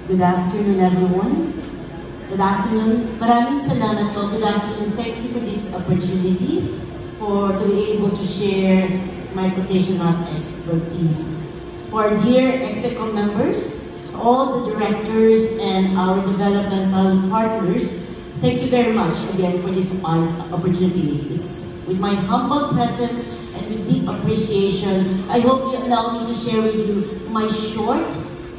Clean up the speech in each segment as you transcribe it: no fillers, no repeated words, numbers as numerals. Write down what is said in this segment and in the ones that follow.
Good afternoon, everyone. Good afternoon. Maraming salamat po. Good afternoon. Thank you for this opportunity to be able to share my quotation mark expertise. For dear Execo members, all the directors and our developmental partners, thank you very much again for this opportunity. It's with my humble presence and with deep appreciation, I hope you allow me to share with you my short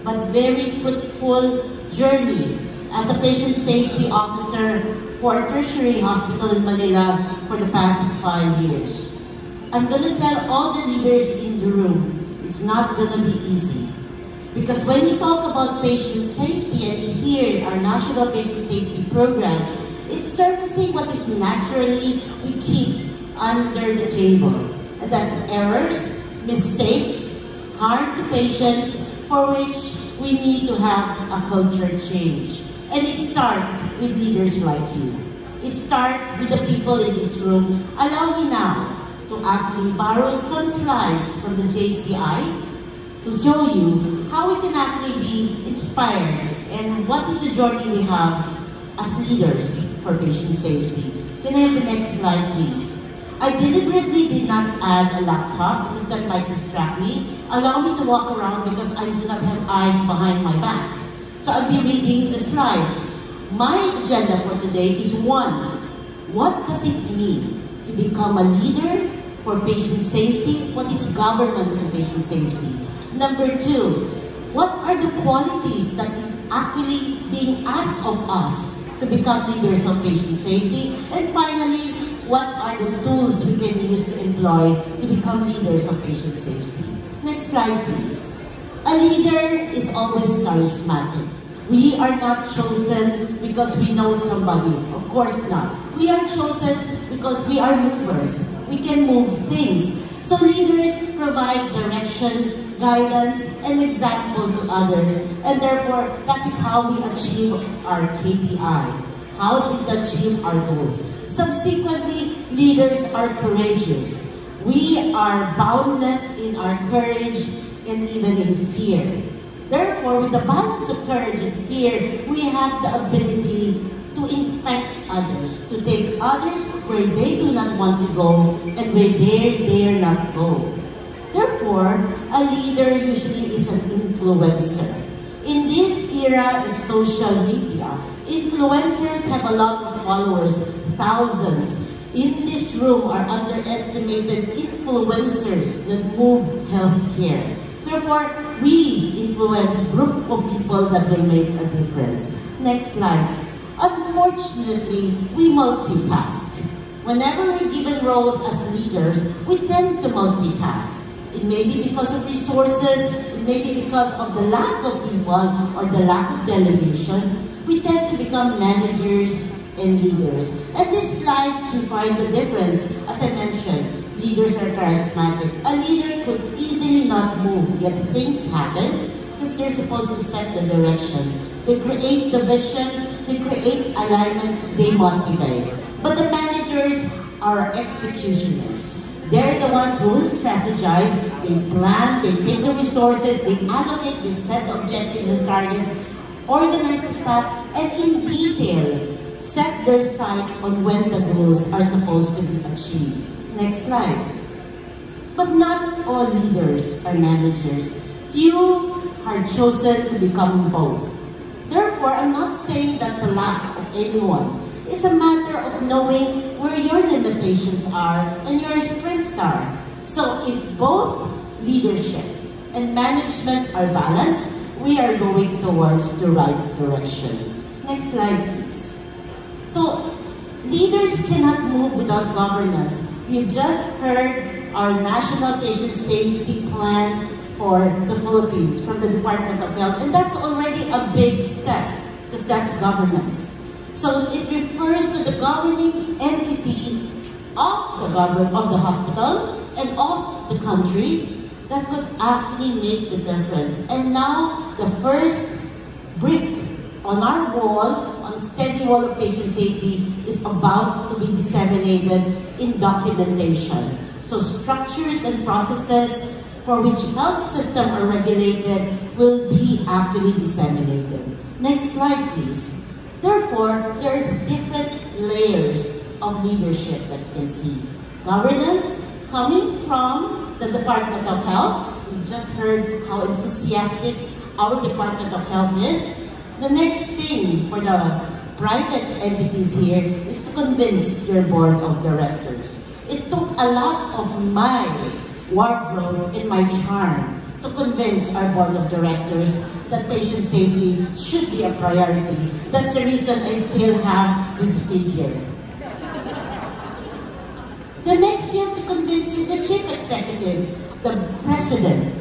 but very fruitful journey as a patient safety officer for a tertiary hospital in Manila for the past 5 years. I'm going to tell all the leaders in the room, it's not going to be easy. Because when we talk about patient safety and we hear our National Patient Safety Program, it's surfacing what is naturally we keep under the table. And that's errors, mistakes, harm to patients, for which we need to have a culture change. And it starts with leaders like you. It starts with the people in this room. Allow me now to actually borrow some slides from the JCI to show you how we can actually be inspired and what is the journey we have as leaders for patient safety. Can I have the next slide, please? I deliberately did not add a laptop because that might distract me. Allow me to walk around because I do not have eyes behind my back. So I'll be reading the slide. My agenda for today is 1. What does it mean to become a leader for patient safety? What is governance in patient safety? Number 2, what are the qualities that is actually being asked of us to become leaders of patient safety? And finally, what are the tools we can use to employ to become leaders of patient safety? Next slide, please. A leader is always charismatic. We are not chosen because we know somebody. Of course not. We are chosen because we are movers. We can move things. So leaders provide direction, guidance, and example to others. And therefore, that is how we achieve our KPIs. How does achieve our goals? Subsequently, leaders are courageous. We are boundless in our courage and even in fear. Therefore, with the balance of courage and fear, we have the ability to infect others, to take others where they do not want to go and where they dare not go. Therefore, a leader usually is an influencer. In this era of social media, influencers have a lot of followers, thousands. In this room are underestimated influencers that move healthcare. Therefore, we influence a group of people that will make a difference. Next slide. Unfortunately, we multitask. Whenever we're given roles as leaders, we tend to multitask. It may be because of resources, it may be because of the lack of people or the lack of delegation. We tend to become managers and leaders. And these slides define the difference. As I mentioned, leaders are charismatic. A leader could easily not move, yet things happen because they're supposed to set the direction. They create the vision, they create alignment, they motivate. But the managers are executioners. They're the ones who strategize, they plan, they take the resources, they allocate, they set objectives and targets, organize the staff, and in detail, set their sight on when the goals are supposed to be achieved. Next slide. But not all leaders are managers. Few are chosen to become both. Therefore, I'm not saying that's a lack of anyone. It's a matter of knowing where your limitations are and your strengths are. So if both leadership and management are balanced, we are going towards the right direction. Next slide, please. So, leaders cannot move without governance. We've just heard our National Patient Safety Plan for the Philippines from the Department of Health, and that's already a big step because that's governance. So it refers to the governing entity of the hospital and of the country that could actually make the difference. And now the first brick on our wall, on steady wall of patient safety, is about to be disseminated in documentation. So structures and processes for which health systems are regulated will be be actually disseminated. Next slide, please. Therefore, there is different layers of leadership that you can see. Governance coming from the Department of Health. We just heard how enthusiastic our Department of Health is. The next thing for the private entities here is to convince your board of directors. It took a lot of my wardrobe and my charm to convince our board of directors that patient safety should be a priority. That's the reason I still have this figure. The next you have to convince is the chief executive, the president,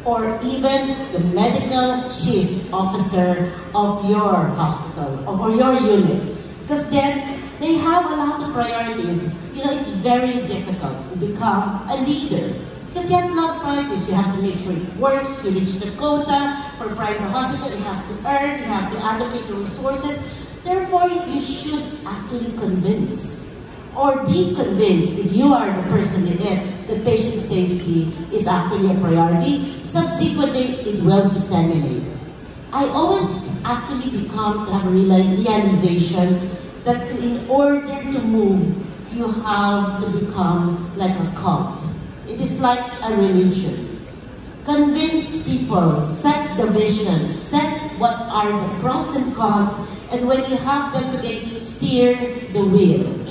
or even the medical chief officer of your hospital or your unit. Because then they have a lot of priorities. You know, it's very difficult to become a leader. Because you have a lot of priorities. You have to make sure it works, you reach the quota. For private hospital, you have to earn, you have to allocate the resources. Therefore, you should actually convince or be convinced, if you are the person in it, that patient safety is actually a priority. Subsequently, it will disseminate. I always actually become to have a realization that in order to move, you have to become like a cult. It is like a religion. Convince people, set the vision, set what are the pros and cons, and when you have them together, steer the wheel.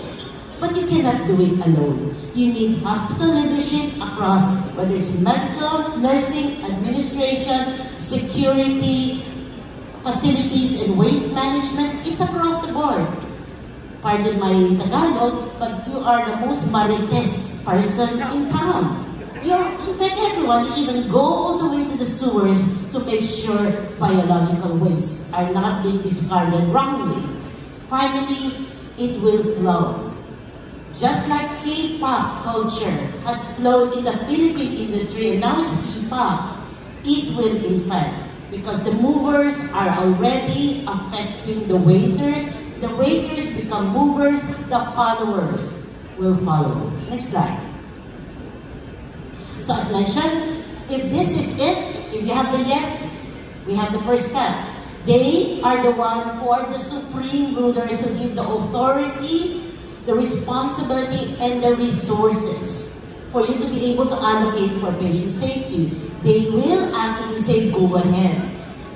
But you cannot do it alone. You need hospital leadership across, whether it's medical, nursing, administration, security, facilities, and waste management. It's across the board. Pardon my Tagalog, but you are the most marites person in town. You have to affect everyone, even go all the way to the sewers to make sure biological wastes are not being discarded wrongly. Finally, it will flow. Just like K-pop culture has flowed in the Philippine industry and now it's P-pop, it will in fact, because the movers are already affecting the waiters. The waiters become movers, the followers will follow. Next slide. So as mentioned, if this is it, if you have the yes, we have the first step. They are the one who are the supreme rulers who give the authority, the responsibility, and the resources for you to be able to allocate for patient safety. They will actually say, go ahead,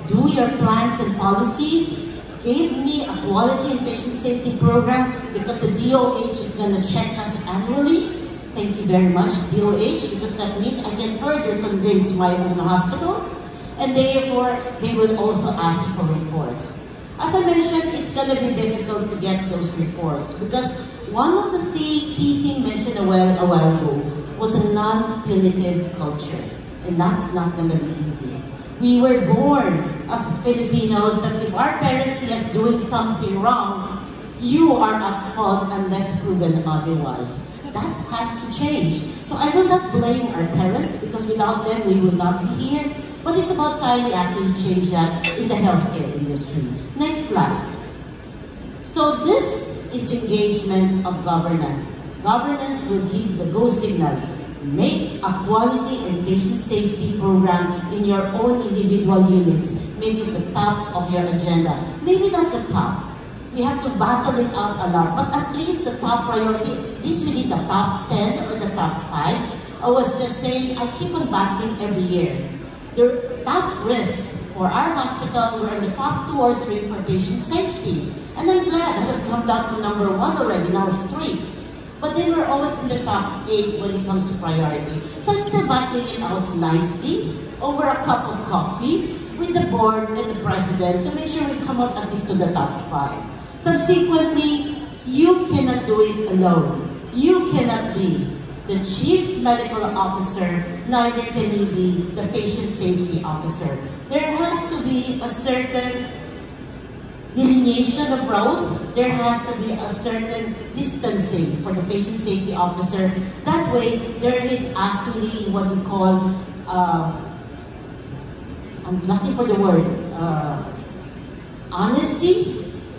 do your plans and policies, give me a quality and patient safety program because the DOH is going to check us annually. Thank you very much, DOH, because that means I can further convince my own hospital, and therefore they will also ask for reports. As I mentioned, it's going to be difficult to get those reports because one of the key things mentioned a while ago was a non-punitive culture, and that's not going to be easy. We were born as Filipinos that if our parents see us doing something wrong, you are at fault unless proven otherwise. That has to change. So I will not blame our parents because without them we will not be here. But it's about time we actually change that in the healthcare industry. Next slide. So this is engagement of governance. Governance will give the go signal. Make a quality and patient safety program in your own individual units. Make it the top of your agenda. Maybe not the top. We have to battle it out a lot, but at least the top priority, at least we need the top 10 or the top 5. I was just saying, I keep on battling every year. The top risks for our hospital were in the top 2 or 3 for patient safety. And I'm glad that has come down from number 1 already, now it's 3. But they were always in the top 8 when it comes to priority. So I'm still battling it out nicely over a cup of coffee with the board and the president to make sure we come up at least to the top 5. Subsequently, you cannot do it alone. You cannot be the chief medical officer, neither can you be the patient safety officer. There has to be a certain delineation of roles. There has to be a certain distancing for the patient safety officer. That way, there is actually what we call, I'm looking for the word, honesty,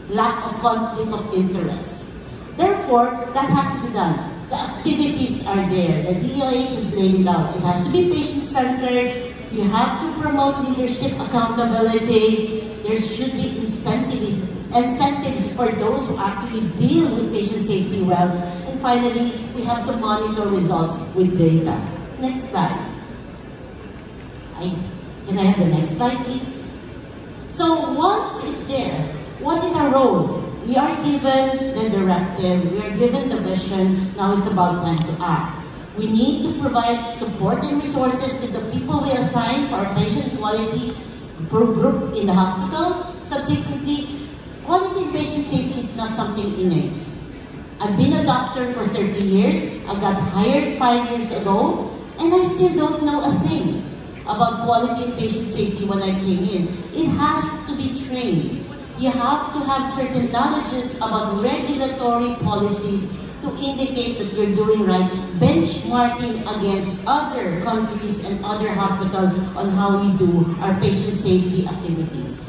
lack of conflict of interest. Therefore, that has to be done. The activities are there. The DOH is laid it out. It has to be patient-centered. You have to promote leadership accountability. There should be incentives for those who actually deal with patient safety well. And finally, we have to monitor results with data. Next slide. Can I have the next slide, please? So once it's there, what is our role? We are given the directive, we are given the vision, now it's about time to act. We need to provide support and resources to the people we assign for our patient quality group in the hospital. Subsequently, quality and patient safety is not something innate. I've been a doctor for 30 years, I got hired 5 years ago, and I still don't know a thing about quality and patient safety when I came in. It has to be trained. You have to have certain knowledges about regulatory policies to indicate that you're doing right, benchmarking against other countries and other hospitals on how we do our patient safety activities.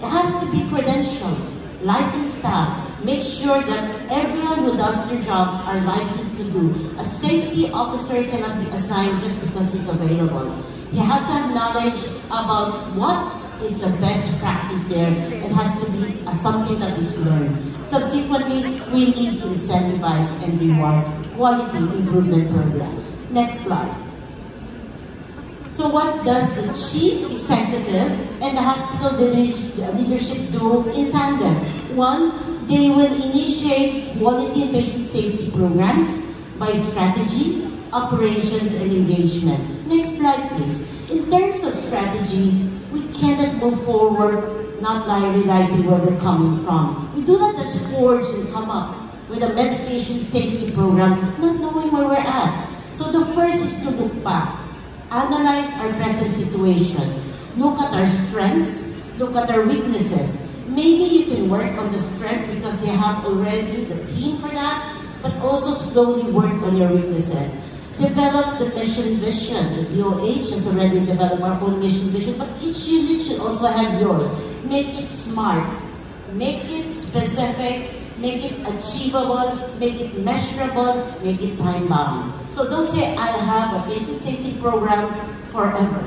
It has to be credentialed, licensed staff. Make sure that everyone who does their job are licensed to do. A safety officer cannot be assigned just because he's available. He has to have knowledge about what is the best practice there and has to be something that is learned. Subsequently, we need to incentivize and reward quality improvement programs. Next slide. So what does the chief executive and the hospital leadership do in tandem? One, they will initiate quality and patient safety programs by strategy, operations, and engagement. Next slide, please. In terms of strategy, we cannot move forward not realizing where we're coming from. We do not just forge and come up with a medication safety program, not knowing where we're at. So the first is to look back, analyze our present situation, look at our strengths, look at our weaknesses. Maybe you can work on the strengths because you have already the team for that, but also slowly work on your weaknesses. Develop the mission vision. The DOH has already developed our own mission vision, but each unit should also have yours. Make it smart, make it specific, make it achievable, make it measurable, make it time-bound. So don't say, I'll have a patient safety program forever.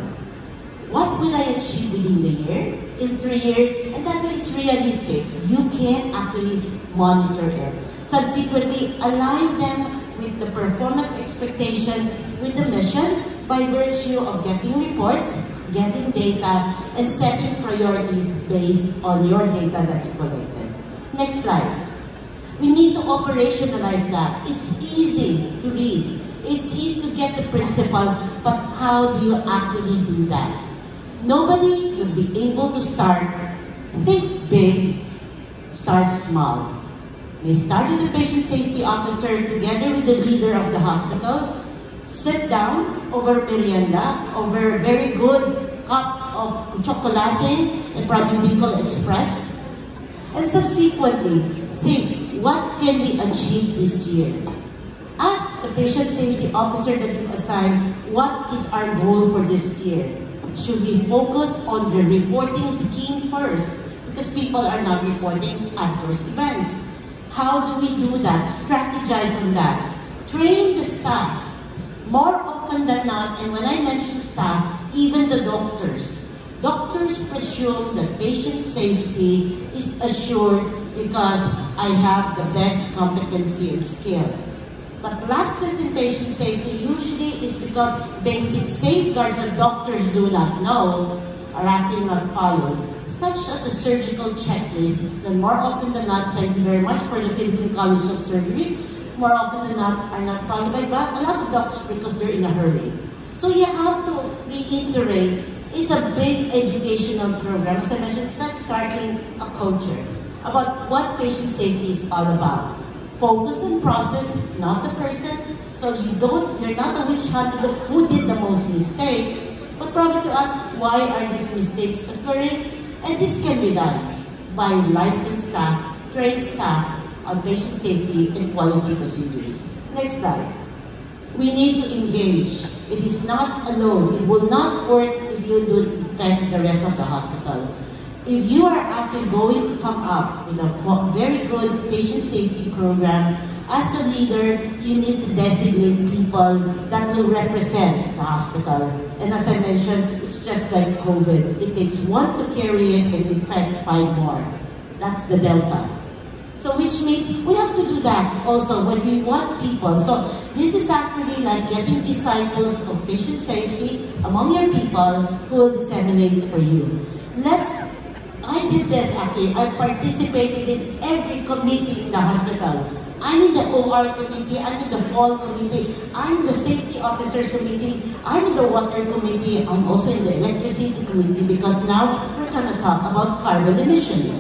What will I achieve within the year, in 3 years? And that way it's realistic. You can actually monitor it. Subsequently, align them with the performance expectation with the mission by virtue of getting reports, getting data, and setting priorities based on your data that you collected. Next slide. We need to operationalize that. It's easy to read. It's easy to get the principle, but how do you actually do that? Nobody will be able to start. Think big, start small. We start with the patient safety officer together with the leader of the hospital, sit down over merienda, over a very good cup of chocolate and probably Bicol Express, and subsequently think, what can we achieve this year? Ask the patient safety officer that you assign, what is our goal for this year? Should we focus on the reporting scheme first? Because people are not reporting adverse events. How do we do that? Strategize on that. Train the staff. More often than not, and when I mention staff, even the doctors. Doctors presume that patient safety is assured because I have the best competency and skill. But lapses in patient safety usually is because basic safeguards that doctors do not know are actually not followed, such as a surgical checklist that more often than not, thank you very much for the Philippine College of Surgery, more often than not are not followed by a lot of doctors because they're in a hurry. So you have to reiterate, it's a big educational program. As I mentioned, it's not starting a culture about what patient safety is all about. Focus on process, not the person. So you're not a witch hunter who did the most mistake, but probably to ask, why are these mistakes occurring? And this can be done by licensed staff, trained staff on patient safety and quality procedures. Next slide. We need to engage. It is not alone. It will not work if you don't affect the rest of the hospital. if you are actually going to come up with a very good patient safety program, as a leader, you need to designate people that will represent the hospital. And as I mentioned, it's just like COVID. It takes one to carry it and infect 5 more. That's the Delta. So which means we have to do that also when we want people. So this is actually like getting disciples of patient safety among your people who will disseminate for you. I did this actually. I participated in every committee in the hospital. I'm in the OR committee, I'm in the fall committee, I'm in the safety officers committee, I'm in the water committee, I'm also in the electricity committee, because now we're going to talk about carbon emission.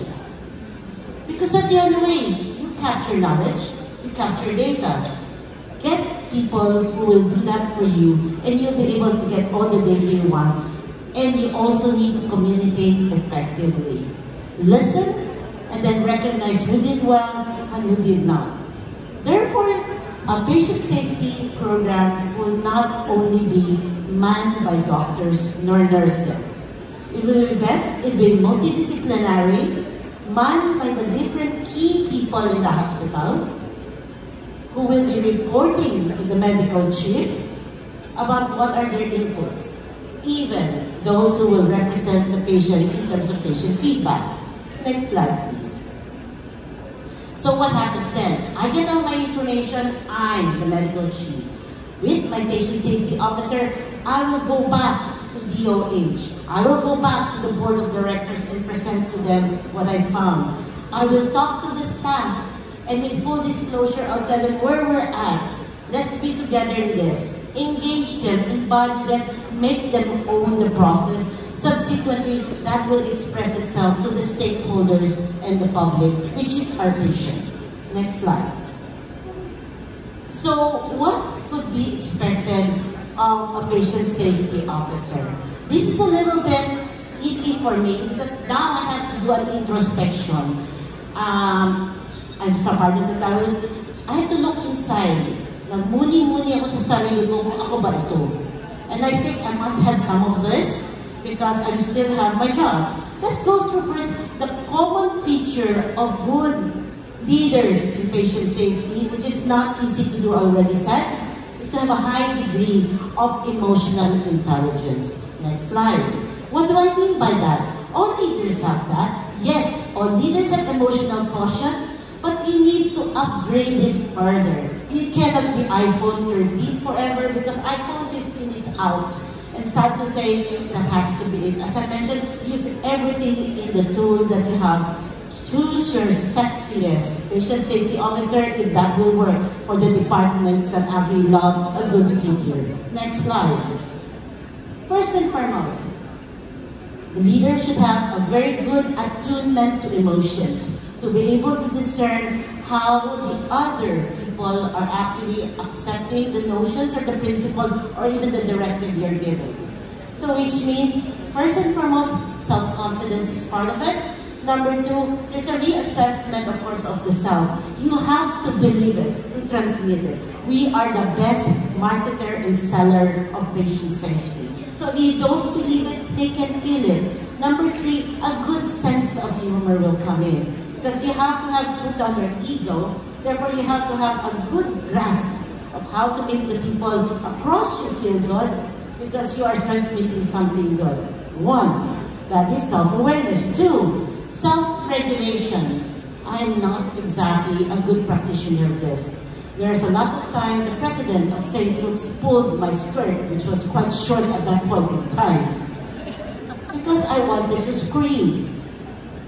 Because that's the only way. You capture knowledge, you capture data. Get people who will do that for you, and you'll be able to get all the data you want. And you also need to communicate effectively. Listen, and then recognize who did well and who did not. Therefore, a patient safety program will not only be manned by doctors nor nurses. It will be multidisciplinary, manned by the different key people in the hospital who will be reporting to the medical chief about what are their inputs, even those who will represent the patient in terms of patient feedback. Next slide, please. So what happens then? I get all my information, I'm the medical chief. With my patient safety officer, I will go back to DOH. I will go back to the board of directors and present to them what I found. I will talk to the staff, and in full disclosure, I'll tell them where we're at. Let's be together in this. Engage them, embody them, make them own the process. Subsequently, that will express itself to the stakeholders and the public, which is our patient. Next slide. So, what could be expected of a patient safety officer? This is a little bit iffy for me because now I have to do an introspection. I'm sorry, pardon the title. I have to look inside. Nagmuni-muni ako sa sarili ko kung ako ba ito. And I think I must have some of this because I still have my job. Let's go through first the common feature of good leaders in patient safety, which is not easy to do, already said, is to have a high degree of emotional intelligence. Next slide. What do I mean by that? All leaders have that. Yes, all leaders have emotional quotient, but you need to upgrade it further. You cannot be iPhone 13 forever because iPhone 15 is out. And sad to say, that has to be it. As I mentioned, use everything in the tool that you have. Choose your sexiest patient safety officer if that will work for the departments that actually love a good figure. Next slide. First and foremost, the leader should have a very good attunement to emotions, to be able to discern how the other people are actually accepting the notions or the principles or even the directive you're giving. So which means, first and foremost, self-confidence is part of it. Number 2, there's a reassessment, of course, of the self. You have to believe it, to transmit it. We are the best marketer and seller of patient safety. So if you don't believe it, they can feel it. Number 3, a good sense of humor will come in. Because you have to have put down your ego, therefore you have to have a good grasp of how to make the people across you feel good, because you are transmitting something good. 1, that is self-awareness. 2, self-regulation. I am not exactly a good practitioner of this. There's a lot of time the president of St. Luke's pulled my skirt, which was quite short at that point in time, because I wanted to scream.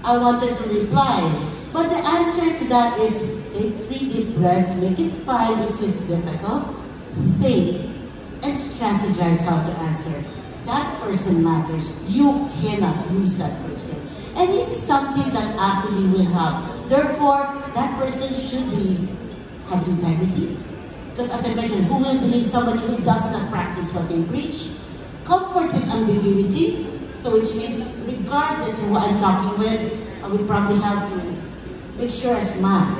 I wanted to reply. But the answer to that is, take 3 deep breaths, make it 5, which is difficult. Think and strategize how to answer. That person matters. You cannot lose that person. And it is something that actually will have. Therefore, that person should have integrity. Because as I mentioned, who will believe somebody who does not practice what they preach? Comfort with ambiguity. So which means, regardless of who I'm talking with, I would probably have to make sure I smile.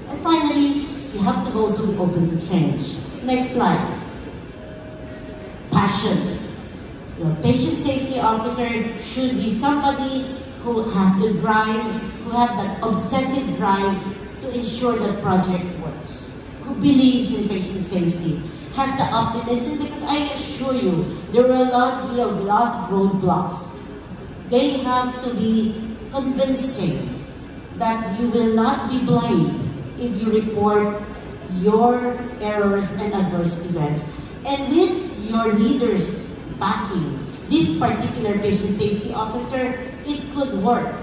And finally, you have to also be open to change. Next slide. Passion. Your patient safety officer should be somebody who has the drive, who have that obsessive drive to ensure that project works, who believes in patient safety, has the optimism, because I assure you, there will be a lot of roadblocks. They have to be convincing that you will not be blind if you report your errors and adverse events. And with your leaders backing this particular patient safety officer, it could work.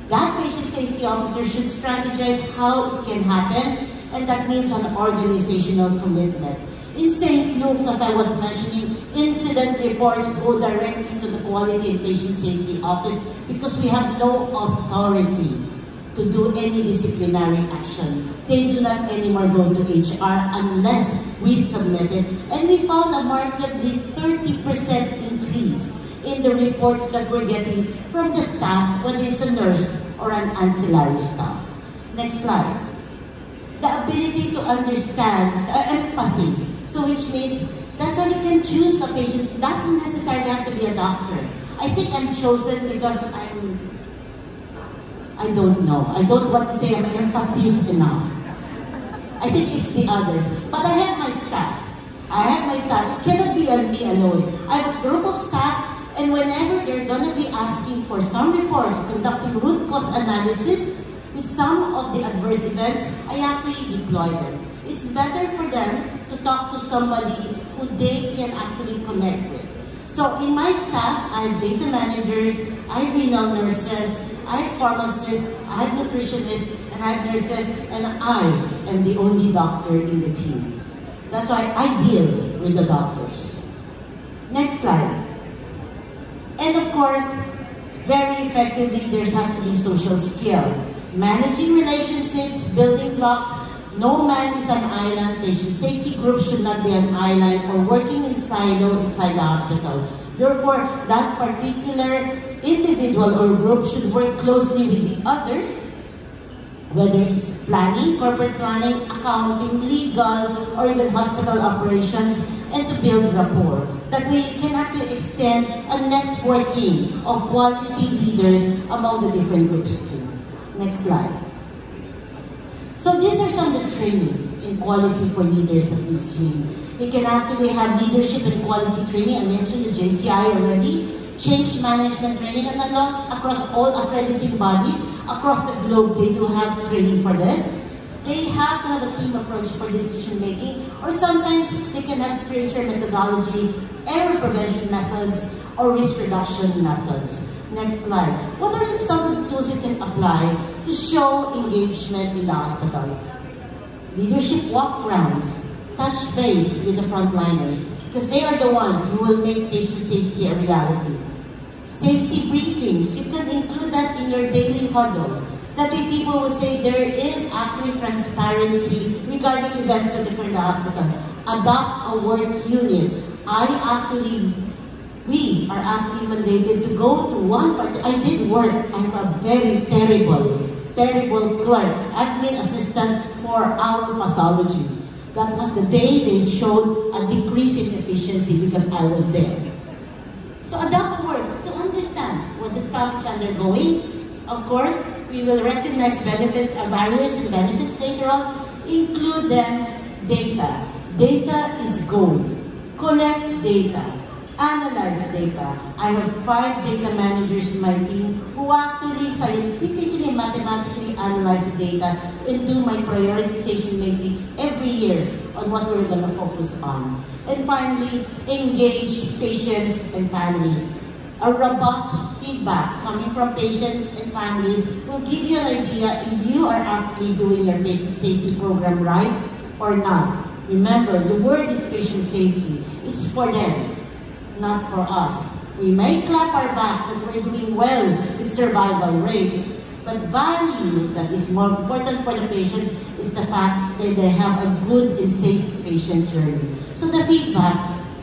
That patient safety officer should strategize how it can happen, and that means an organizational commitment. In St. Luke's, as I was mentioning, incident reports go directly to the Quality and Patient Safety Office because we have no authority to do any disciplinary action. They do not anymore go to HR unless we submit it. And we found a markedly 30% increase in the reports that we're getting from the staff, whether it's a nurse or an ancillary staff. Next slide. The ability to understand, empathy. So which means that's why you can choose a patient. It doesn't necessarily have to be a doctor. I think I'm chosen because I don't know. I don't want to say I'm empathized enough. I think it's the others. But I have my staff. It cannot be me alone. I have a group of staff, and whenever they're going to be asking for some reports, conducting root cause analysis with some of the adverse events, I actually deploy them. It's better for them to talk to somebody who they can actually connect with. So in my staff, I have data managers, I have renal nurses, I have pharmacists, I have nutritionists, and I have nurses, and I am the only doctor in the team. That's why I deal with the doctors. Next slide. And of course, very effectively, there has to be social skill. Managing relationships, building blocks. No man is an island. Patient safety group should not be an island or working in silo inside the hospital. Therefore, that particular individual or group should work closely with the others, whether it's planning, corporate planning, accounting, legal, or even hospital operations, and to build rapport. That way you can actually extend a networking of quality leaders among the different groups too. Next slide. So these are some of the training in quality for leaders that we've seen. We can actually have leadership and quality training. I mentioned the JCI already. Change management training, and across all accrediting bodies across the globe, they do have training for this. They have to have a team approach for decision making, or sometimes they can have tracer methodology, error prevention methods, or risk reduction methods. Next slide. What are some of the tools you can apply to show engagement in the hospital? Leadership walk-rounds, touch base with the frontliners, because they are the ones who will make patient safety a reality. Safety briefings, you can include that in your daily huddle. That way people will say there is accurate transparency regarding events that occur in the hospital. Adopt a work unit. We are actually mandated to go to one part. I did work. I'm a very terrible clerk, admin assistant for our pathology. That was the day they showed a decrease in efficiency because I was there. So adopt a work to understand what the staff is undergoing. Of course, we will recognize benefits, barriers and benefits later on. Include them data. Data is gold. Collect data. Analyze data. I have 5 data managers in my team who actually scientifically and mathematically analyze the data and do my prioritization matrix every year on what we're going to focus on. And finally, engage patients and families. A robust feedback coming from patients and families will give you an idea if you are actually doing your patient safety program right or not. Remember, the word is patient safety. It's for them, not for us. We may clap our back that we're doing well with survival rates, but value that is more important for the patients is the fact that they have a good and safe patient journey. So the feedback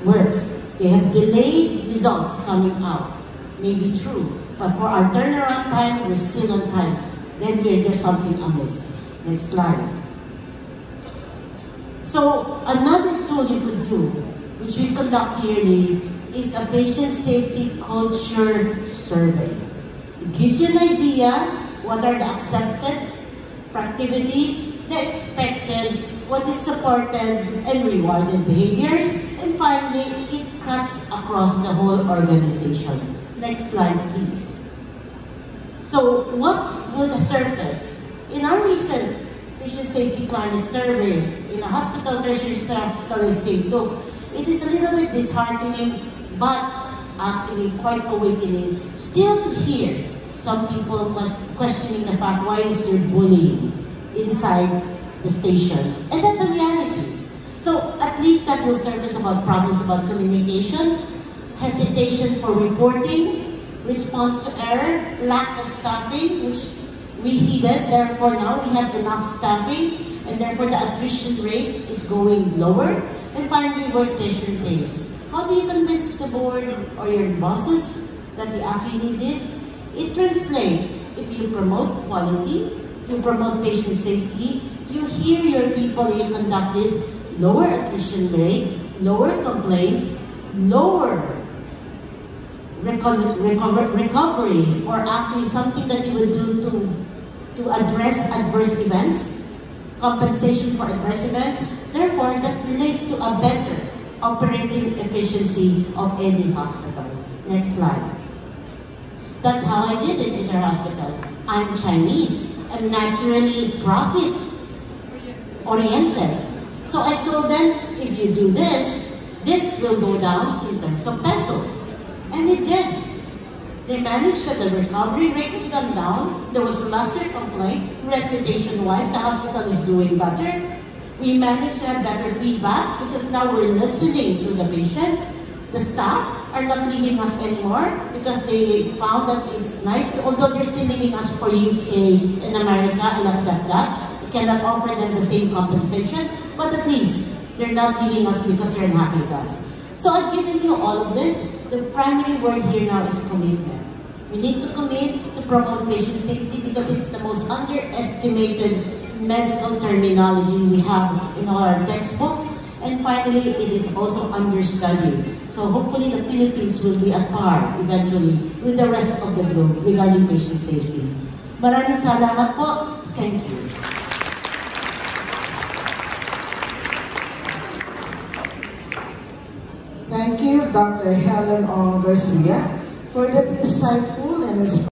works. They have delayed results coming out. May be true, but for our turnaround time, we're still on time. Then there's something amiss. Next slide. So another tool you could do, which we conduct yearly, is a patient safety culture survey. It gives you an idea what are the accepted activities, the expected, what is supported and rewarded behaviors, and finally, it cuts across the whole organization. Next slide, please. So, what would surface? In our recent Patient Safety Climate Survey in a hospital, tertiary hospital in St. Luke's, it is a little bit disheartening, but actually quite awakening, still to hear some people questioning the fact, why is there bullying inside the stations? And that's a reality. So at least that will surface about problems about communication, hesitation for reporting, response to error, lack of staffing, which we heeded, therefore now we have enough staffing, and therefore the attrition rate is going lower. And finally, work patient pace. How do you convince the board or your bosses that you actually need this? It translates. If you promote quality, you promote patient safety, you hear your people, you conduct this, lower attrition rate, lower complaints, lower recovery, or actually something that you would do to address adverse events, compensation for adverse events. Therefore, that relates to a better operating efficiency of any hospital. Next slide. That's how I did it in our hospital. I'm Chinese. I'm naturally profit-oriented. So I told them, if you do this, this will go down in terms of peso. And it did. They managed that the recovery rate has gone down. There was lesser complaint. Reputation-wise, the hospital is doing better. We managed to have better feedback because now we're listening to the patient. The staff are not leaving us anymore because they found that it's nice, although they're still leaving us for UK and America, I'll accept that. We cannot offer them the same compensation, but at least they're not leaving us because they're unhappy with us. So I've given you all of this. The primary word here now is commitment. We need to commit to promote patient safety because it's the most underestimated medical terminology we have in our textbooks. And finally, it is also understudied. So hopefully the Philippines will be at par eventually with the rest of the globe regarding patient safety. Maraming salamat po. Thank you. Thank you, Dr. Helen Ong Garcia, for that insightful and inspiring